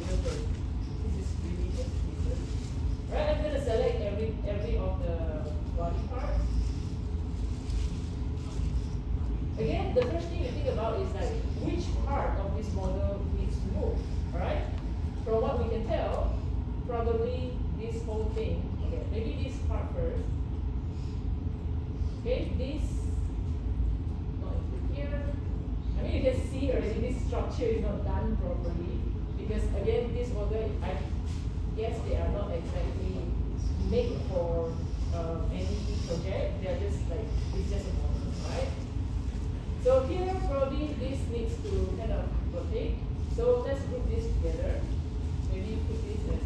slider first. This is really expensive. Right, I'm going to select every of the body parts. Again, the first thing you think about is like which part of this model needs to move. Alright? From what we can tell, probably this whole thing. Okay, maybe this part first. Okay, this not include here. I mean, you can see already this structure is not done properly because again, this model, I guess they are not exactly made for any project. They are just like it's just a model, right? So here, probably this needs to kind of rotate. So let's group this together. Maybe put this as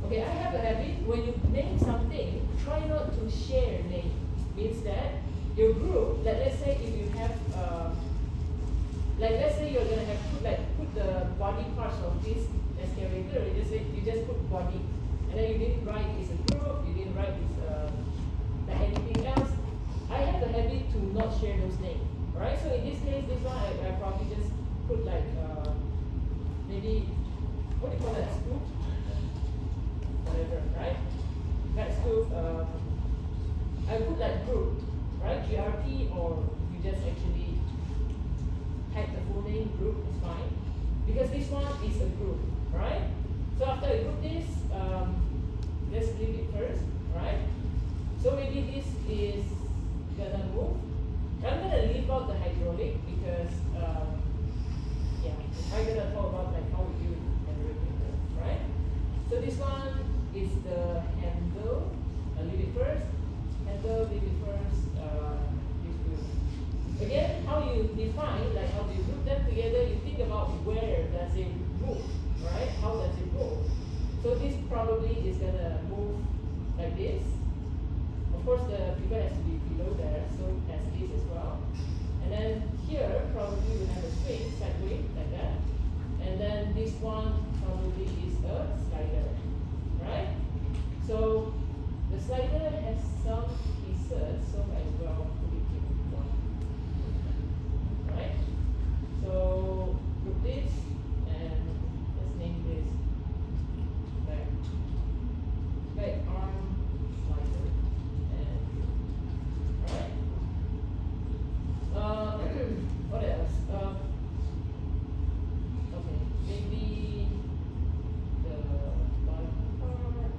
okay, I have a habit, when you name something, try not to share name. Means that your group, like let's say if you have, like let's say you're going to have put the body parts of this excavator, you just put body. And then you didn't write it's a group, you didn't write it's like anything else. I have the habit to not share those names, right? So in this case, this one I probably just put like maybe what do you call that, scoop? Whatever, right? That scoop. I put like group, right? GRP, or you just actually type the full name. Group is fine because this one is a group, right? So after I group this, let's leave it first, right? So maybe this is gonna move. I'm gonna leave out the hydraulic because yeah, I'm gonna talk about like how we do everything, right? So this one is the handle. I'll leave it first. Handle, leave it first. Again, how you define, like how you group them together, you think about where does it move, right? How does it move? So this probably is gonna move like this. Of course, the figure has to be below there, so as this as well. And then here, probably we have a swing, sideways, like that. And then this one probably is a slider, right? So the slider has some pieces, so might as well put it in one. Right? So group this, and let's name this back arm slider. What else? Okay, maybe the bottom part.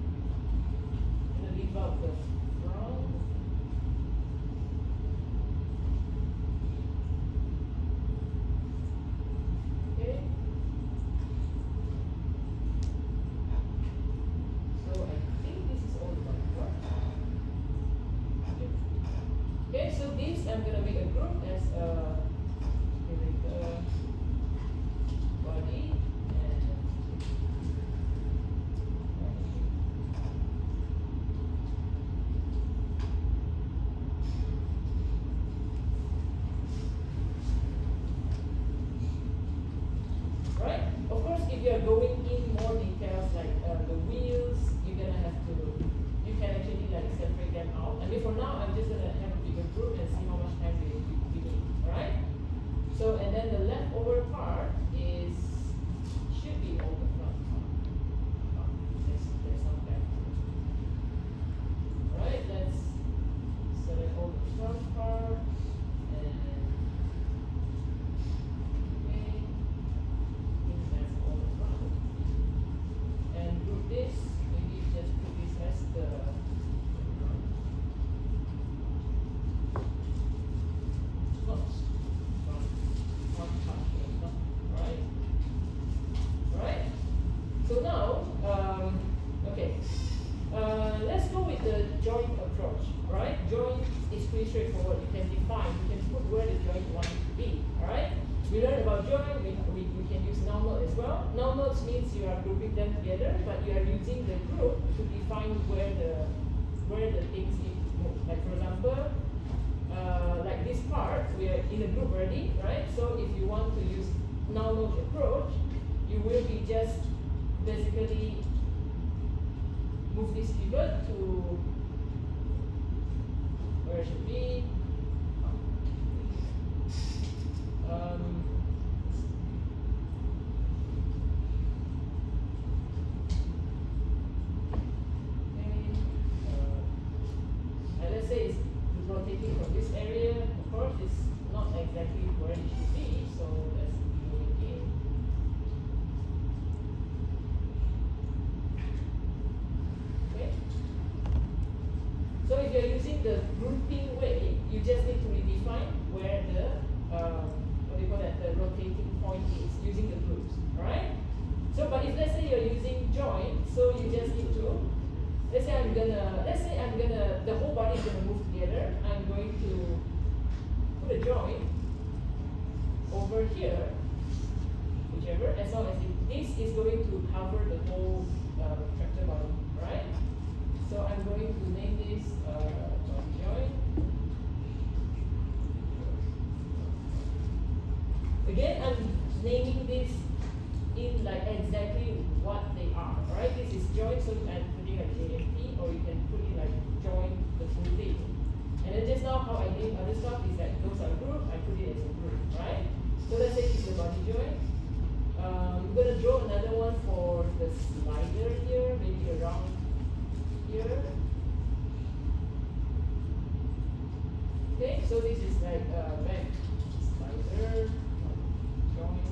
I'm gonna leave out the front. Okay. So I think this is all the bottom part. Okay, so this I'm gonna make a group as a body and right. Of course, if you are going in more details like the wheels, you're gonna have to. You can actually like separate them out. I mean, for now, I'm just gonna have a bigger group and see how much time we need. Alright? So, and then the leftover part should be all the front part. There's some back. Alright, let's select all the front part and okay. I think that's all the front. And group this, maybe just put this as the so now, okay, let's go with the joint approach, right? Joint is pretty straightforward. You can define, you can put where the joint you want it to be, all right? We learned about joint, we can use normal as well. Normals means you are grouping them together, but you are using the group to define where the things need to move. Like for example, like this part, we are in a group already, right? So if you want to use normal approach, you will be just basically move this pivot to where it should be. exactly where it should be, so let's do it again. Okay. So if you're using the grouping way, you just need to redefine where the what do you call that, the rotating point is using the groups. Alright? So but if let's say you're using join, so you just need to, let's say I'm gonna the whole body is gonna move together. I'm going to put a join over here, whichever, as long as this is going to cover the whole tractor body, right? So I'm going to name this body join. Again, I'm naming this in like exactly what they are, right? This is join, so I'm putting a JFT, or you can put it like join the full thing. And then just now how I name other stuff is that those are group, I put it as a group, right? So let's say this is the body joint. I'm going to draw another one for the slider here, maybe around here. Okay, so this is like back slider, joint.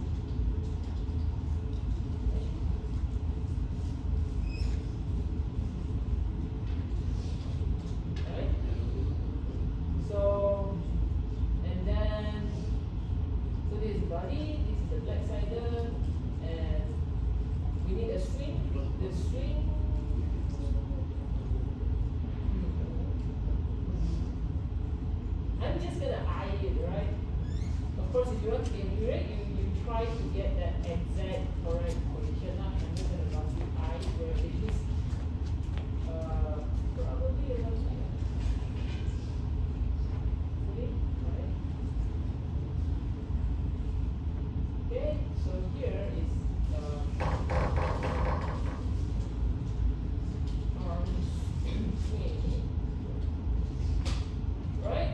So, and then, so this is body, this is the black sider, and we need a swing. The swing, I'm just gonna eye it, right? Of course, if you want to be accurate, you try to get that exact correct position. I'm just gonna roughly eye where it is. Probably around here. Okay, so here is arm swing, right?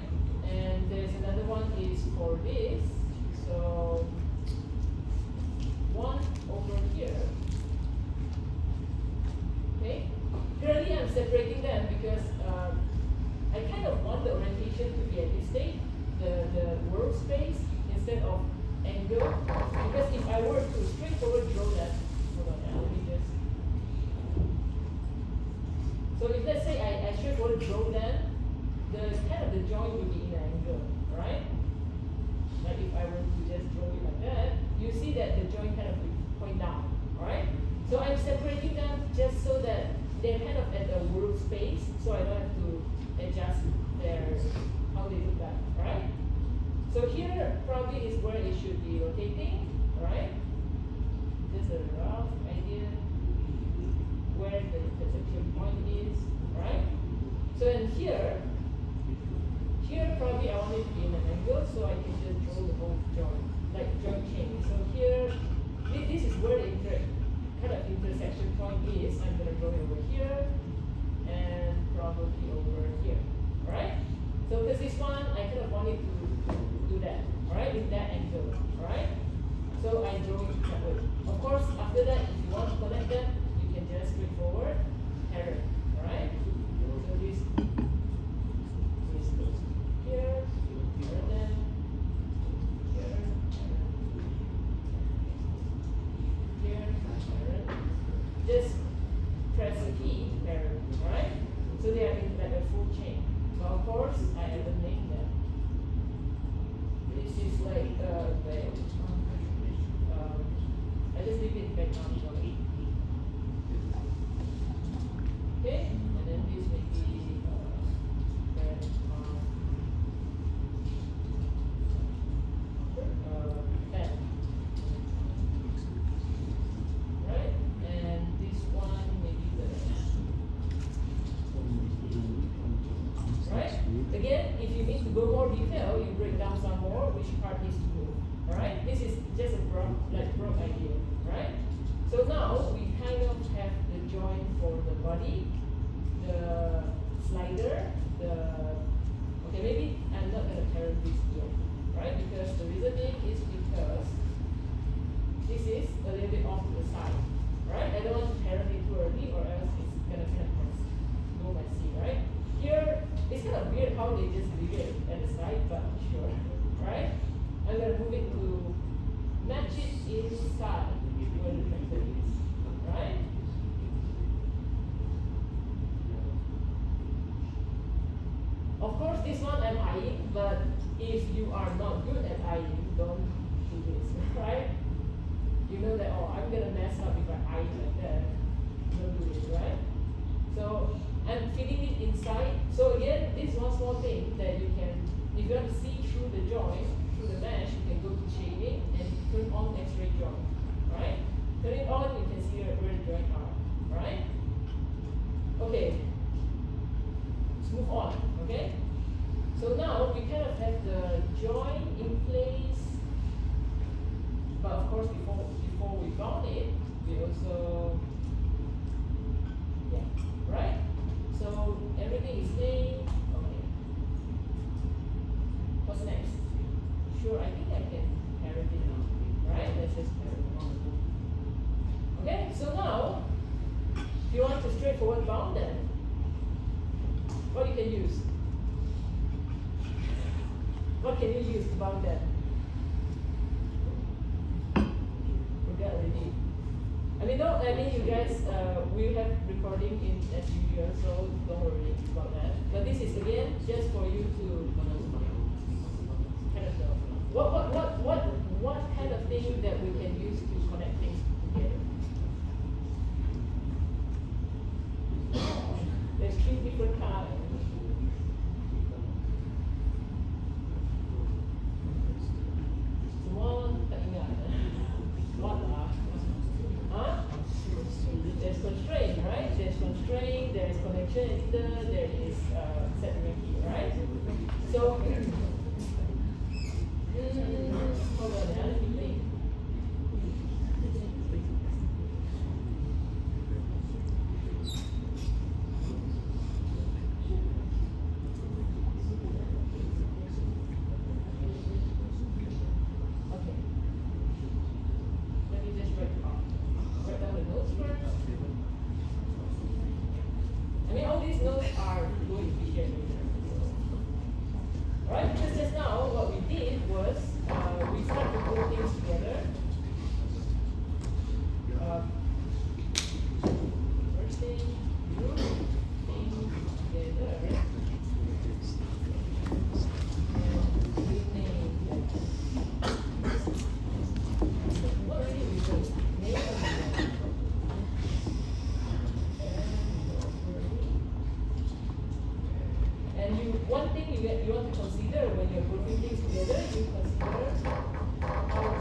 And there's another one is for this. So one over here. Okay. Currently, I'm separating them because I kind of want the orientation to be at this state, the workspace, instead of angle. Because if I were to straightforward draw that, hold on, let me just. So if let's say I straightforward draw them, the kind of the joint will be in an angle, right? Like if I were to just draw it like that, you see that the joint kind of will point down, alright? So I'm separating them just so that they're kind of at the workspace, so I don't have to adjust their how they look like, alright? So here probably is where it should be rotating, alright? Just a rough idea where the intersection point is, alright? So in here probably I want it to be in an angle, so I can just draw the whole joint, like joint chain. So here, this is where the kind of intersection point is. I'm going to draw it over here and probably over here, alright? So because this one, I kind of wanted to do that, alright, with that angle, alright? So I draw it that way. Of course, after that, if you want to connect them, you can just straightforward parallel, alright? So this goes here, parallel, here, parallel. Just press the key, parallel, alright? So they are in like a full chain. So of course, I haven't named them. This is like I just leave it back on the okay, and then this may be back on pen. Right? And this one may be the right? Again, if you need to go more detail, you break down some more which part needs to move. Alright? This is just a broad idea. Right? So now we kind of have the joint for the body, the slider, okay, maybe I'm not gonna parent this yet, right? Because the reason being is because this is a little bit off to the side. Right? I don't want to parent it too early or else it's gonna kind of go messy, right? Here it's kind of weird how they just leave it at the side, but sure, right? But if you are not good at ironing, don't do this, right? You know that, oh, I'm gonna mess up if I iron like that. Don't do this, right? So I'm fitting it inside. So again, this is one small thing that you can, if you want to see through the joint, through the mesh, you can go to shading and turn on X-ray joint, right? Turn it on, you can see where the joint are, right? Okay, let's move on, okay? So now we kind of have the joint in place, but of course before we bound it, we also, yeah, right? So everything is made. Okay. What's next? Sure, I think I can carry it now. Right? Let's just carry it on. Okay, so now if you want to straightforward bound then, what you can use? What can you use to bound that? Forget already. I mean, you guys, we have recording in as usual, so don't worry about that. But this is again just for you to kind of know what kind of thing that we can use to connect things together. There's 3 different kinds. There's constraint, right? There's constraint, there is connection editor, there is set key, right? So, hold on, let me think. Okay. Let me just write down the notes first. I mean, all these notes are going to be shared later. Alright, because just now what we did was we started to put things together. First thing, group things together. And we name them. What really we do? Name them. And one thing you want to consider when you're putting things together, you consider how they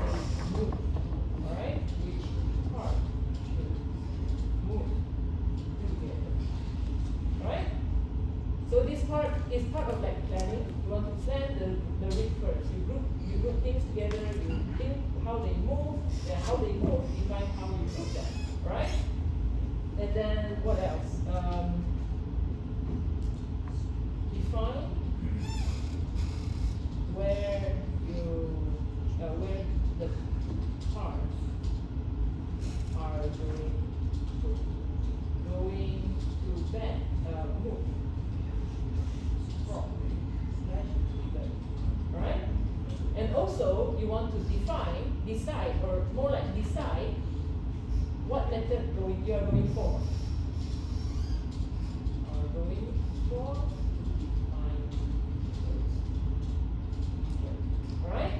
move. Alright? Which part should move together. Alright? So this part is part of like planning. You want to plan the rig first. You group things together, you think how they move, define how you do that. Right? And then what else? Define where the parts are going to bend, move from / bend. Alright? And also you want to decide, or more like decide what method you are going for. Alright?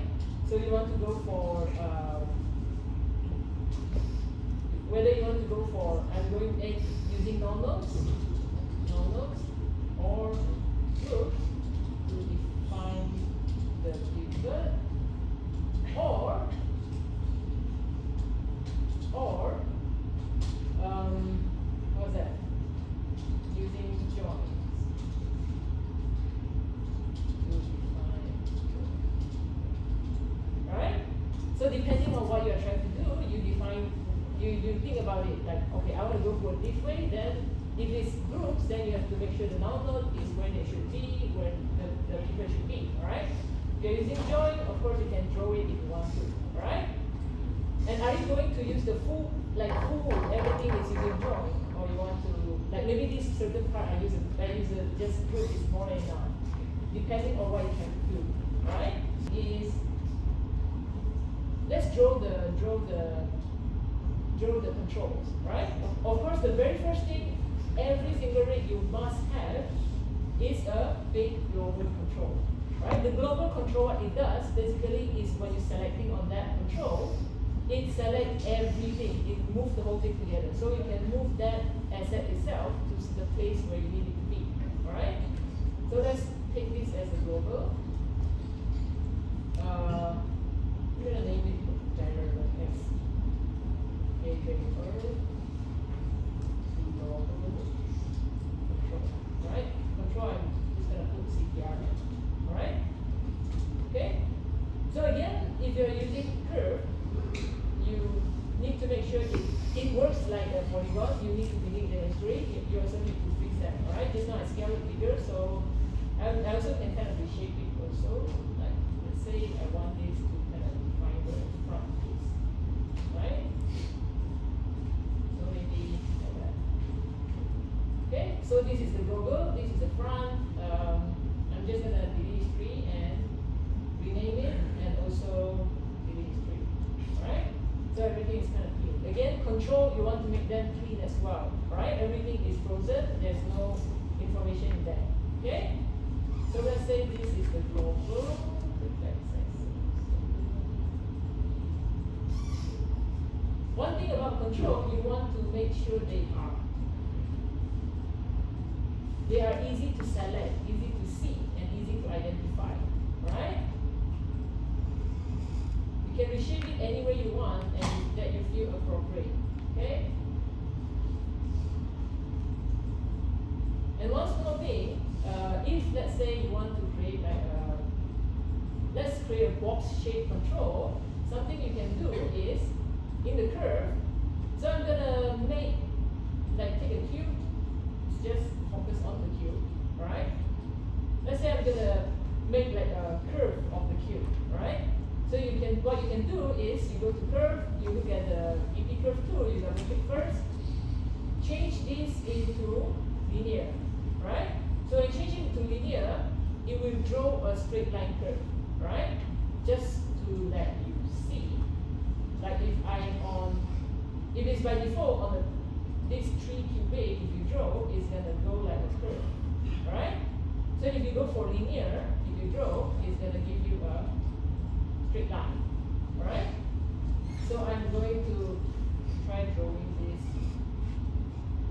So you want to go for whether you want to go for using non-nodes or groups to define the pivot, or what's that? Using joints to define. Right? So depending on what you're trying to do, you think about it like, okay, I want to go for it this way, then if it's groups, then you have to make sure the null node is where they should be, where the pivot should be, alright? If you're using join, of course you can throw it if you want to, alright? And are you going to use the full, everything is using join, or you want to, like maybe this certain part I use just group is more than enough, depending on what you can do, right? Let's draw the controls, right? Of course, the very first thing every single rig you must have is a big global control. right? The global control, what it does basically is when you're selecting on that control, it selects everything. It moves the whole thing together. So you can move that asset itself to the place where you need it to be. Alright? So let's take this as a global. I'm gonna name it general Excavator global control. Right? Control, I'm just gonna put CPR in. Alright? Okay? So again, if you're using curve, you need to make sure it works like a polygon. You need to delete the history. You also need to fix that. Alright? Just now I scale it bigger, so I also can kind of reshape it also. Like, let's say I want this to kind of define where the front is. Right? So maybe like that. Okay? So this is the global, this is the front. I'm just gonna delete history and rename it, and also delete history. Alright? So everything is kind of clean. Again, control, you want to make them clean as well. Right? Everything is frozen, there's no information in there. Okay? So let's say this is the global. One thing about control, you want to make sure they are easy to select, easy to see, and easy to identify. Right? You can reshape it any way you want and that you feel appropriate. Okay? And one small thing, if let's say you want to create like let's create a box shape control, something you can do is in the curve. So I'm gonna make like take a cube, just focus on the cube, right? Let's say I'm gonna make like a curve of the cube, right? So you can what you can do is you go to curve, you look at the EP curve tool, you double click first, change this into linear, right? So in changing to linear, it will draw a straight line curve, right? Just to let you see. Like if it's by default on this 3 cubic, if you draw, it's gonna go like a curve, right? So if you go for linear, if you draw, it's gonna give you a straight line, right? So I'm going to try drawing this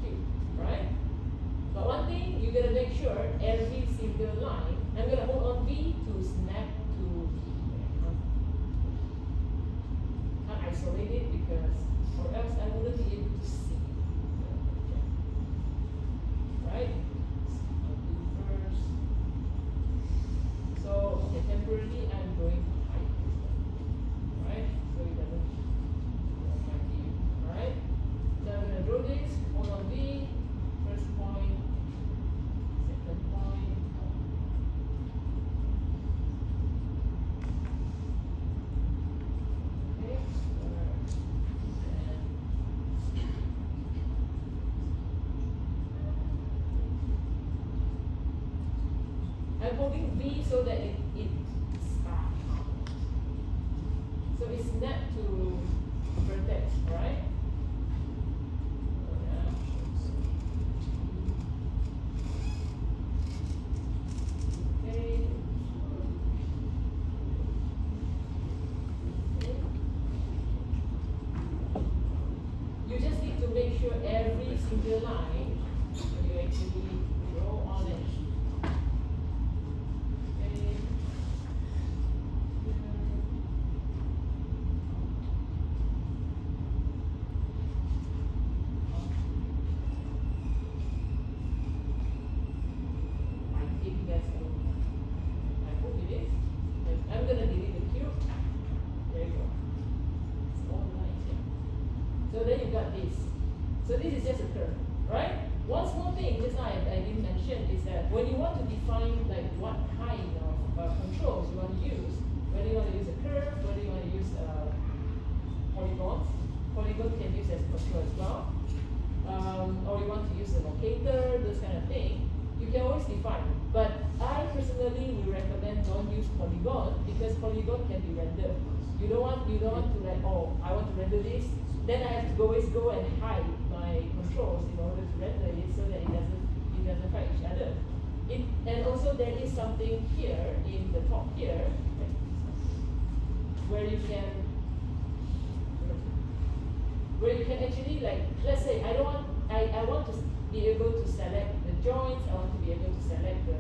cube, right? But one thing, you're gonna make sure every single line, I'm gonna hold on V to snap to, can't isolate it because, or else I wouldn't be able to see. Right? I'll do first. So, okay, temporarily I'm going to hide this one. Right? So it doesn't affect my view. Alright? So I'm gonna draw this, hold on V, first point, second point. Okay, I'm holding V so that it so it's snapped to vertex, right? Okay. You just need to make sure every single line you actually draw on it. So this is just a curve, right? One small thing just now I didn't mention is that when you want to define like what kind of controls you want to use, whether you want to use a curve, whether you want to use polygons, polygon can use as control as well, or you want to use a locator, those kind of thing, you can always define. But I personally will recommend don't use polygon because polygon can be rendered. You don't want to like, oh, I want to render this. Then I have to always go and hide my controls in order to render it so that it doesn't fight each other. And also there is something here in the top here where you can actually, like, let's say I want to be able to select the joints, I want to be able to select the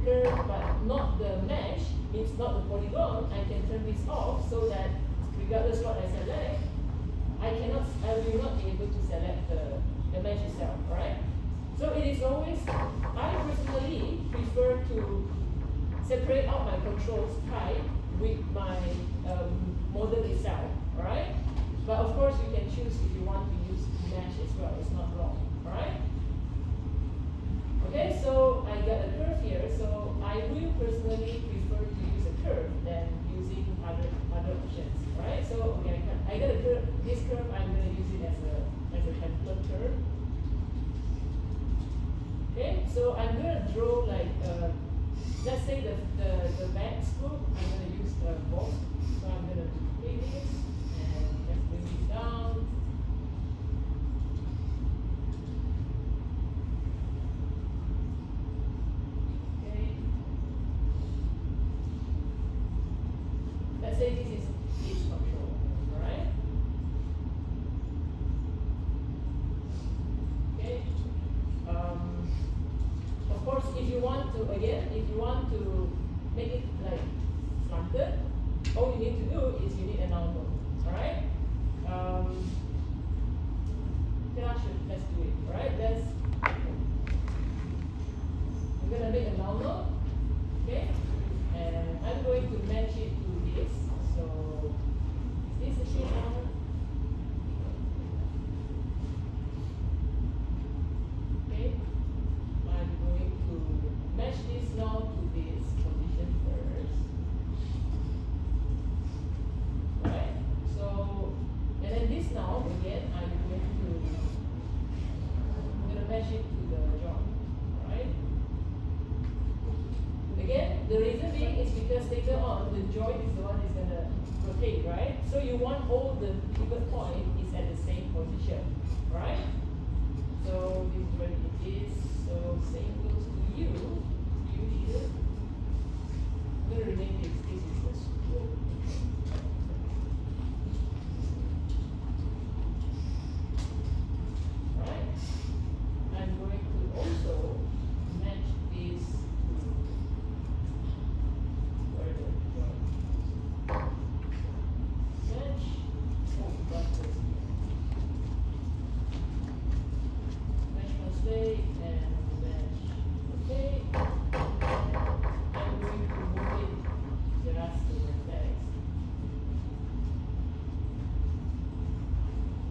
curve, but not the mesh, means not the polygon. I can turn this off so that regardless what I select, I will not be able to select the mesh itself, alright? So it is always, I personally prefer to separate out my controls type with my model itself, alright? But of course you can choose if you want to use mesh as well, it's not wrong, alright? Okay, so I got a curve here, so I will personally prefer to use a curve than using other options, right? So okay, I got a curve, this curve I'm going to use it as a template curve. Okay, so I'm going to draw like, let's say the back scoop, I'm going to use the box. So I'm going to take this and let's bring it down. Okay. Let's say this is its control, alright? Okay. Of course, if you want to make it like slanted, all you need to do is you need a null node, alright? Let's do it, alright? We're gonna make a null node, okay? And I'm going to match it to this. So, is this a shape now? Okay. I'm going to match this now to this position first. Right? So, and then this now, again, I'm going to match it to the joint. Right? Again, the reason being is because later on, the joint is the one that's going to rotate, right? So you want all the pivot point is at the same position, right? So this is where it is. So same goes to you. You here. I'm going to rename this. This is the scoop. Right? I'm going to also match this to where the joint. Match. Oh, got this. Match translate and match. Okay. I'm going to move it just to the vertex.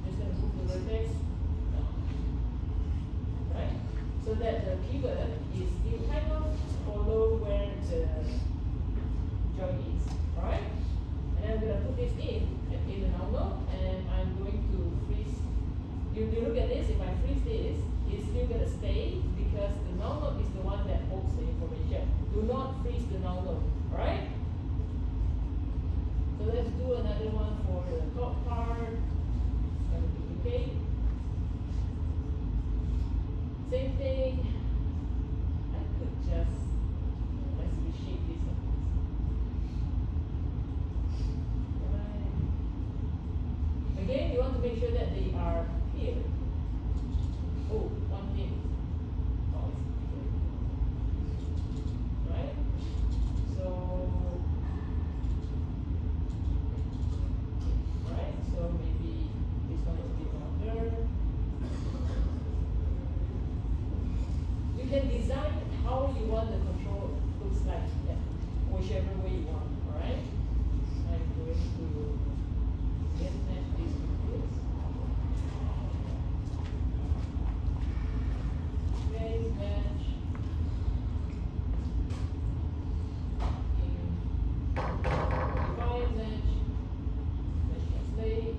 Just going to move the vertex down. Right? So that the pivot is still kind of follow where the joint is. Alright? And I'm going to put this in the normal, and I'm going to freeze. You look at this, if I freeze this, it's still going to stay because the null node is the one that holds the information. Do not freeze the null node, alright? So let's do another one for the top part. It's going to be okay. Same thing. I could just, let's reshape this one. Alright. Again, you want to make sure that they are here. Oh, one thing. Oh, right? So, right? So maybe this one is a bit longer. You can design how you want the control looks like, yeah, whichever way you want, alright? I'm going to get match this with this. Okay, match. Define match. Match translate.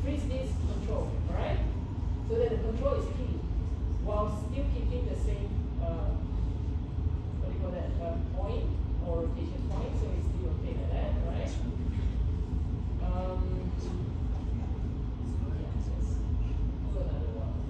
freeze this control, alright? So that the control is clean while still keeping the same what do you call that? Point or rotation point, so it's still okay like that, right? So another one.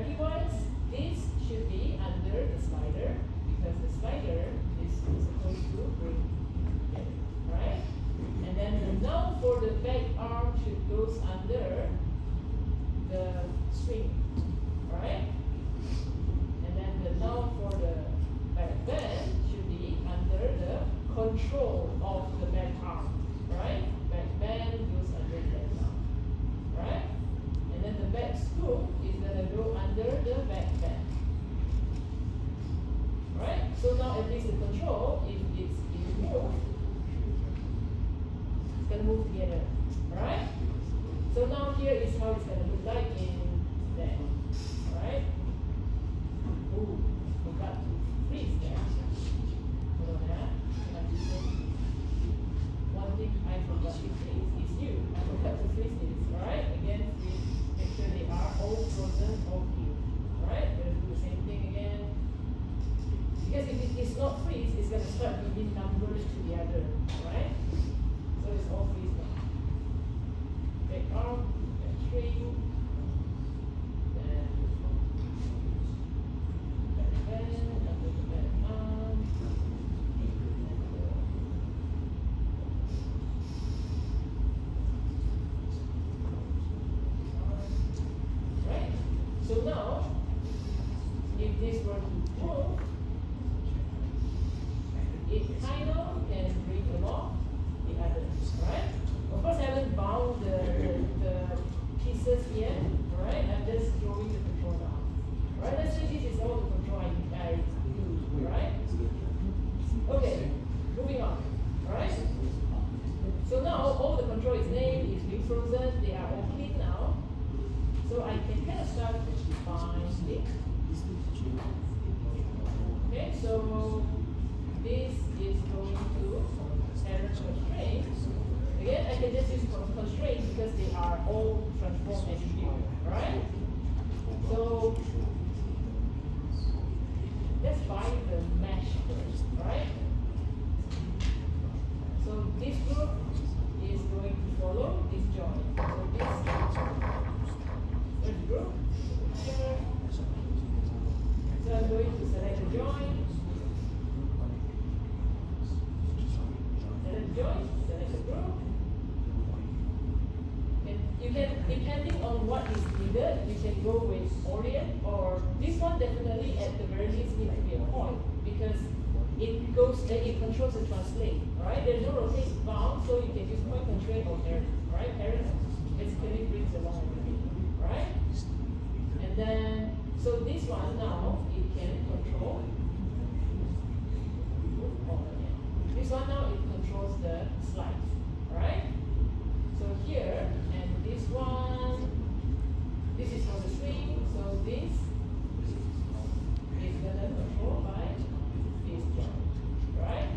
hierarchy-wise, this should be under the slider because the slider is supposed to bring it, right? And then the now for the back arm should goes under the swing, right? And then the now for the back bend should be under the control of the back arm, right? Back bend goes under the back arm, right? And then the back scoop is gonna go under the back bend, right? So now at least the control, if it's moved, it's gonna move together, right? So now here is how it's gonna look like in there, right? Ooh, forgot to freeze there. Hold on, yeah. One thing I forgot to freeze is you. I forgot to freeze this, alright? Again, freeze. Make sure they are all frozen or healed. Alright? We're gonna do the same thing again. Because if it is not freeze, it's gonna start giving numbers to the other. Alright? So it's all freeze now. Back arm, back string, then back bend, under the back arm, right? So now, if this were to move, it kind of can bring along the others, right? Of course, I haven't bound the pieces yet, right? I'm just drawing the control down. Right? Let's say this is all the control I use, right? Okay, moving on, right? So now all the control is named, is being frozen, they are all clean now. So I can kind of start binding. Okay, so this is going to error constraint. Again, I can just use constraint because they are all transformed attribute, right? So let's bind the mesh first, right? So this group is going to follow this join. So this group here. So I'm going to select the join. Select join, select the group. And you can, depending on what is needed, you can go with orient, or this one definitely at the very least needs to be a point because it goes, it controls the translate, right? There's no rotate bound, so you can use point constraint or parent, right? Parent basically brings along everything, right? And then, so this one now, it can control. This one now, it controls the slides, right? So here, and this one, this is for the swing, so this is gonna control by this joint, right?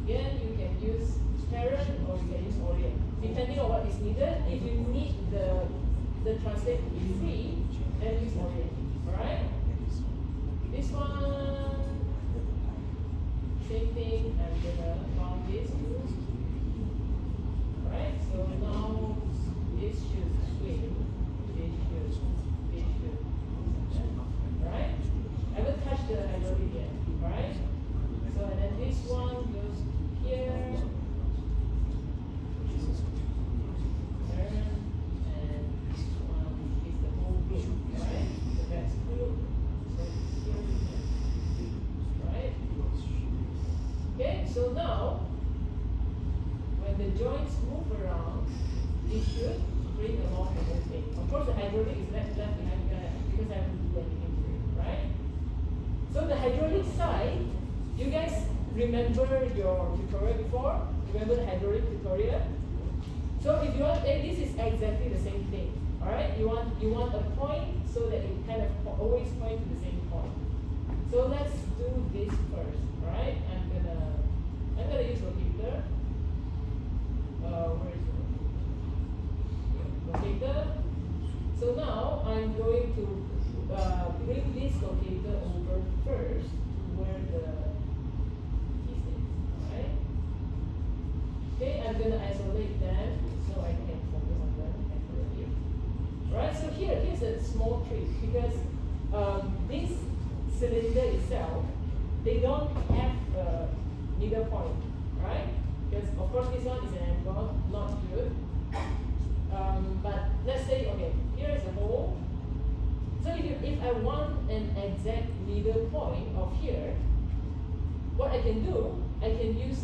Again, you can use parent or you can use orient, depending on what is needed. If you need the translate to be free, then use orient, right? This one, same thing, I'm gonna bound this too. Right? So now this should swing, this should, right? I haven't touched the hydraulic yet, right? So and then this one goes here, and this one is the whole group, right? The next group, so here we go, right? Okay, so now when the joints move around, it should bring along the whole thing. Of course, the hydraulic is left behind because I haven't do anything to it, right? So the hydraulic side, you guys remember your tutorial before? Remember the hydraulic tutorial? So if you want, this is exactly the same thing. All right, you want a point so that it kind of always point to the same point. So let's do this first, right? I'm gonna use rotator. Where is it? Rotator. So now I'm going to bring this rotator over first to where the piece is. Alright? Okay, I'm gonna isolate them so I can focus on them accurately. Right, so here's a small trick because cylinder itself, they don't have a middle point, right? Because of course this one is an angle, not good. But let's say, okay, here is a hole. So if I want an exact middle point of here, what I can do, I can use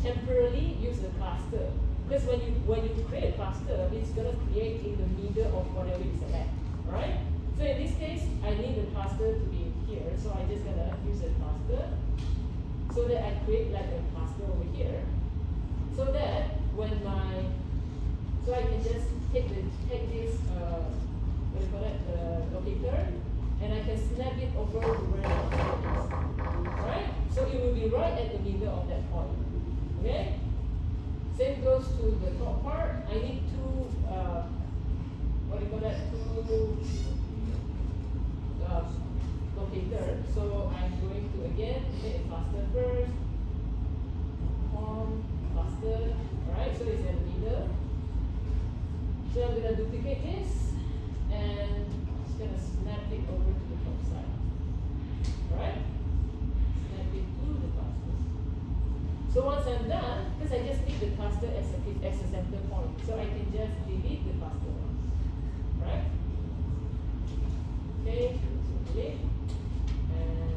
temporarily use a cluster. Because when you create a cluster, it's gonna create in the middle of whatever you select, right? So in this case, I need the cluster to be here, so I just gonna use a cluster, so that I create like a cluster over here, so that when so I can just take this what do you call it, the locator, and I can snap it over to where the cluster is, right? So it will be right at the middle of that point, okay? Same goes to the top part. I need two, what do you call that, two locator. So I'm going to again make a cluster first, form cluster, alright, so it's in the middle. So I'm going to duplicate this and just going to snap it over to the top side, alright? Snap it to the cluster. So once I'm done, because I just need the cluster as a center point, so I can just delete the cluster once, right? Okay, so delete, and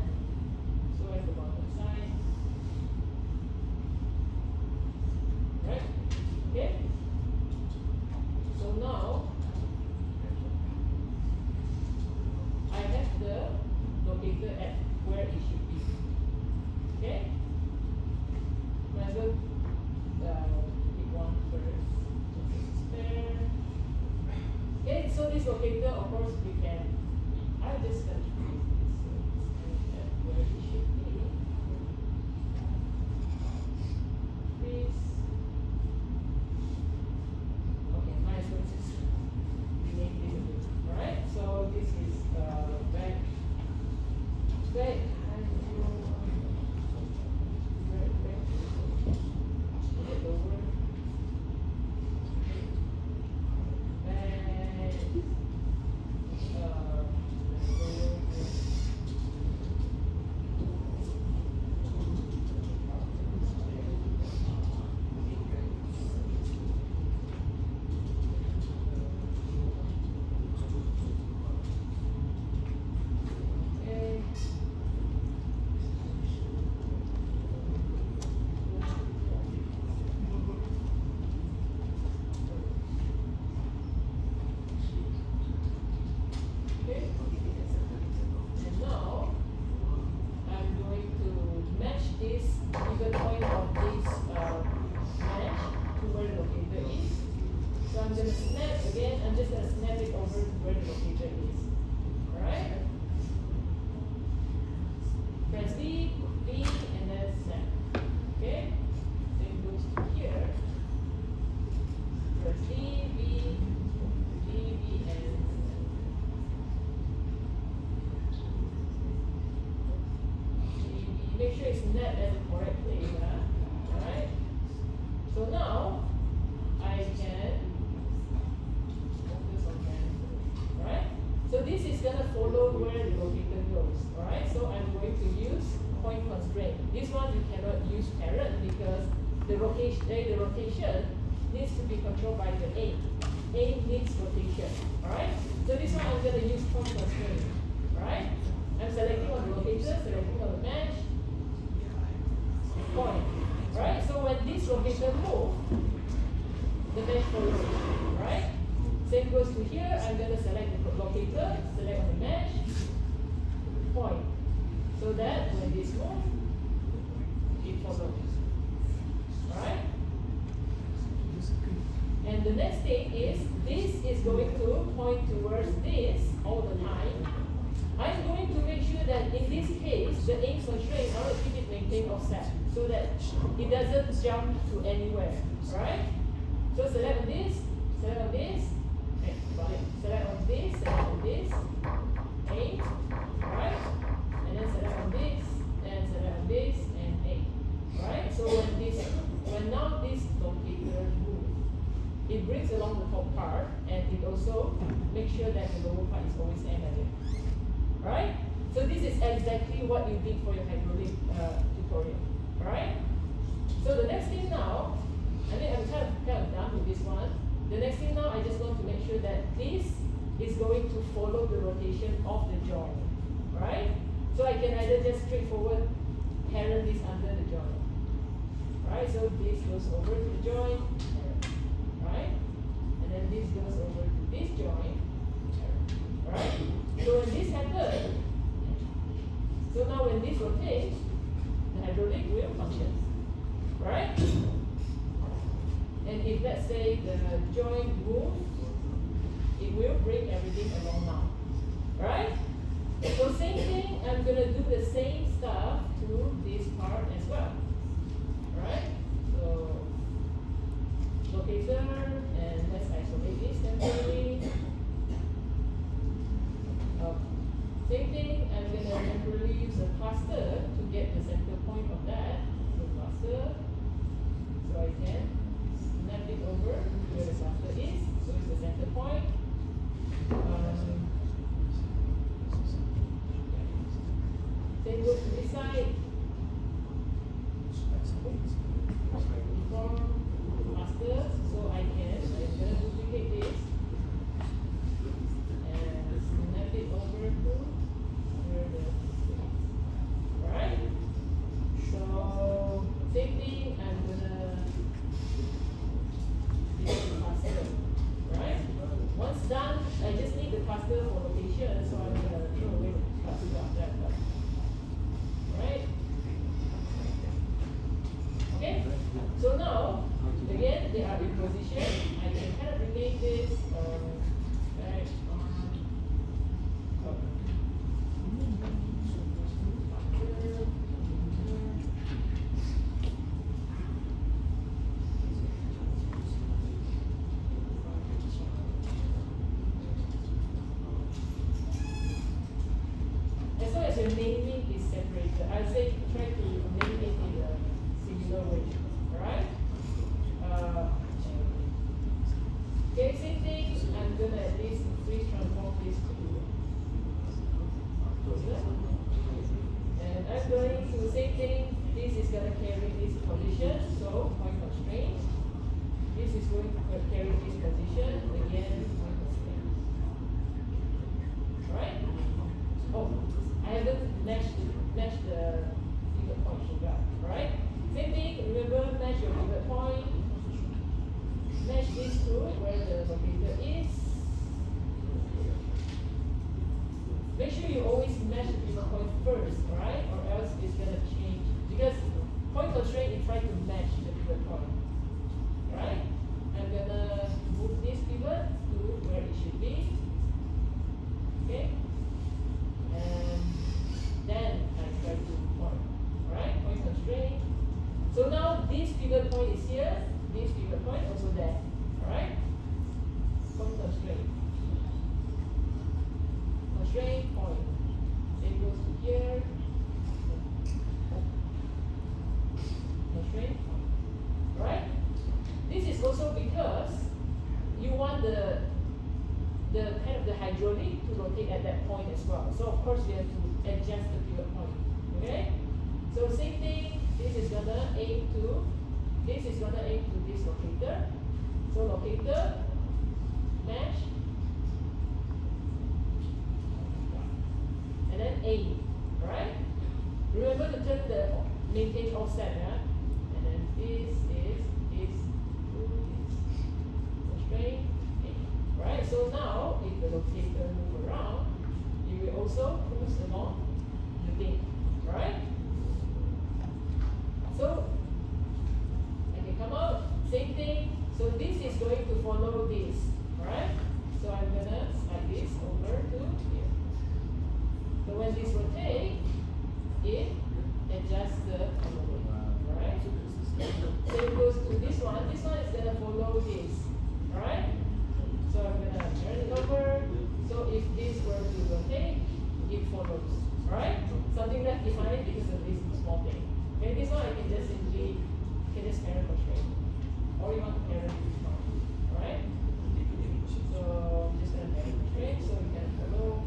so at the bottom side, right? Okay. So now I have the locator at where it should be. Okay. Might as well pick one first. Spare. Okay, so this locator, of course, we can. I'll just use this at where it should be. Please. Okay, might as well just rename this a bit. Alright, so this is back. Make sure it's net at the correct place, alright? So now I can focus on that, alright? So this is gonna follow where the locator goes, alright? So I'm going to use point constraint. This one you cannot use parent because the rotation needs to be controlled by the A. A needs rotation, alright? So this one I'm gonna use point constraint, alright? I'm selecting on the locator, selecting on the mesh, point, right? So when this rotator moves, the mesh follows, right? Same goes to here. I'm going to select the locator, select on the mesh, point, so that when this moves, it follows, right? And the next thing is this is going to point towards this all the time. I'm going to make sure that in this case, the aim constraint, I will keep it maintained offset so that it doesn't jump to anywhere, right? So select on this, okay, got it. Select on this, aim, right? And then select on this, and select on this, and aim, right? So when now this locator moves, it brings along the top part, and it also makes sure that the lower part is always embedded. Right? So this is exactly what you did for your hydraulic tutorial. Alright? So the next thing now, I mean I'm kind of done with this one. The next thing now, I just want to make sure that this is going to follow the rotation of the joint. Right? So I can either just straightforward parent this under the joint. Right? So this goes over to the joint, right? And then this goes over to this joint. Right? So when this happens, so now when this rotates, the hydraulic wheel functions. Right? And if let's say the joint moves, it will bring everything along now. Right? So same thing, I'm going to do the same stuff to this part as well. Right? So locator, and let's isolate this temporarily. Same thing, I'm going to temporarily use a cluster to get the center point of that. So cluster, so I can snap it over where the cluster is. So it's the center point. Same goes to this side. Form cluster, so I'm going to duplicate this and snap it over to where the right. So same thing, I'm gonna use the cluster. Right? Once done, I just need the cluster for location, so I'm gonna throw away the cluster after that. Right? Okay? So now, again, they are in position. I can kind of rename this back on. As long as your naming is separated, I say try to name it in a similar way. Alright? Okay, same thing. I'm gonna at least please transform this to and I'm going to the same thing. This is gonna carry this position, so point constraint. This is going to carry this position, again, point constraint. Alright? Oh, I haven't matched the pivot point so well. Alright? Same thing, remember, match your pivot point. Match this to where the locator is. Make sure you always match the pivot point first, alright? Or else it's gonna change. Because point constraint, you try to match the pivot point. Alright? I'm gonna move this pivot to where it should be. Okay? And then I try to point. Alright? Point constraint. So now this pivot point is here, this pivot point also there. Alright? Point constraint. Constraint point. It goes to here. Constraint point. Alright? This is also because you want the kind of the hydraulic to rotate at that point as well. So of course you have to adjust the pivot point. Okay? So same thing, this is gonna aim to this locator. So locator, match, and then aim. Alright? Remember to turn the maintain offset, yeah? And then this is this constraint, aim. Right? So now if the locator move around, you will also cruise along the thing. Right? So I can come out, same thing. So this is going to follow this. Alright? So I'm gonna slide this over to here. So when this rotates, it adjusts the following. Alright? Same goes to this one. This one is gonna follow this. Alright? So I'm gonna turn it over. So if this were to rotate, it follows. Alright? Something left behind because of this small thing. Okay, this one I can just simply parent constraint. Or you want to parent this one. Alright? So I'm just gonna parent constraint so we can follow.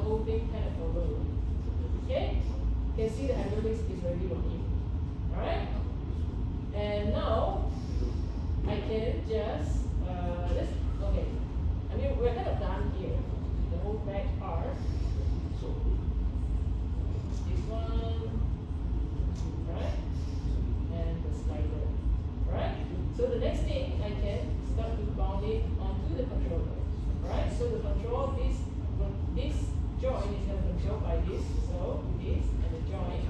whole thing kind of follow. Okay? You can see the hydraulics is already working. Alright? And now I can just okay. I mean we're kind of done here. The whole back part. This one, right? And the slider. Right? So the next thing I can start to bound it onto the controller. Right? So the control this joint is going to control by this. So this and the joint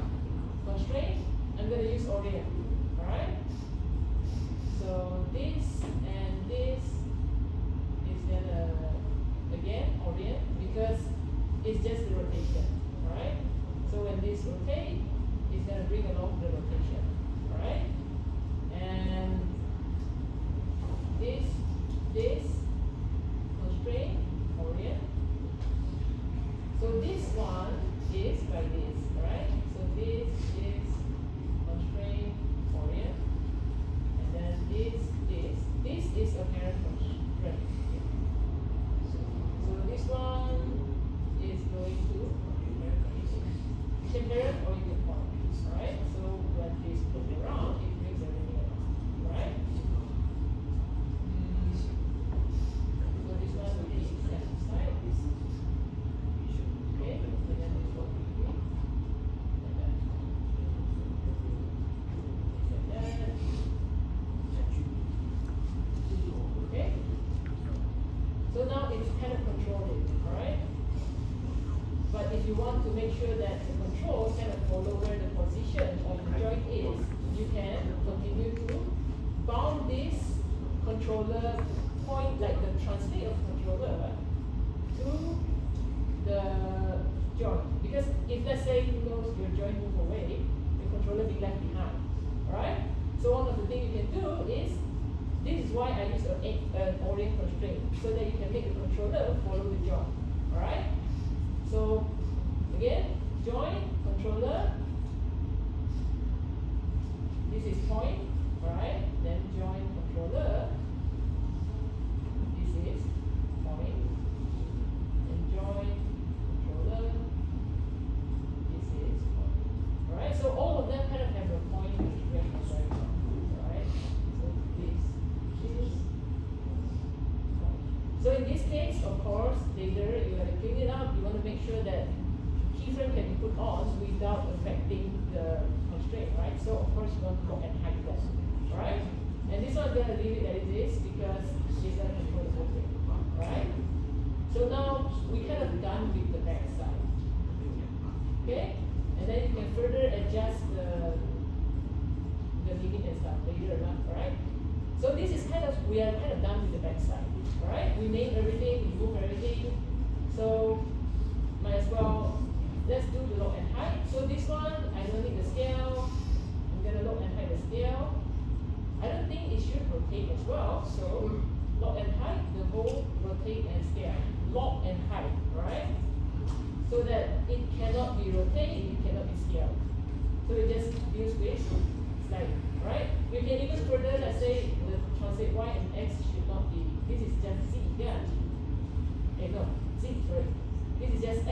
constraint. I'm going to use orient. Alright? So this and this is gonna again orient because it's just the rotation. Alright? So when this rotate, it's gonna bring along the rotation. Alright? And this constraint orient. So this one is by this, right? So this is constraint orient. And then this is apparent constraint. So this one is going to you can parent or you can point. Alright? So when this goes around, it brings everything around. Alright? So this one will be set aside. Okay? And then this one will be like that. Like that. Okay? So now it's kind of controlled, alright? But if you want to make sure that the control kind of follow where the position of the joint is, you can continue to bound this controller point, like the translate of controller, to the joint. Because if let's say you know your joint move away, the controller be left behind. Alright? So one of the things you can do is, this is why I use an orient constraint, so that you can make the controller follow the joint. Alright? So again, joint, controller, this is point, alright? Then joint, controller, this is point, and joint, controller, this is point. Alright, so all of them kind of have a point reference, alright? So this is point. So in this case, of course, later you have to clean it up. You want to make sure that keyframe can be put on without affecting the constraint, right? So of course you want to lock and hide that, right? And this one I'm going to leave it as it is because it's going to control the whole thing, right? So now we kind of done with the back side, okay? And then you can further adjust the limit and stuff later on, alright? So this is we are kind of done with the back side, alright? We made everything, we moved everything, so might as well, let's do the lock and hide. So this one, I don't need the scale. I'm going to lock and hide the scale. I don't think it should rotate as well. So lock and hide, the whole rotate and scale. Lock and hide, right? So that it cannot be rotated, it cannot be scaled. So it just deals with slide, right? You can even further, let's say, the translate Y and X should not be, this is just Z, yeah. No, Z, sorry. This is just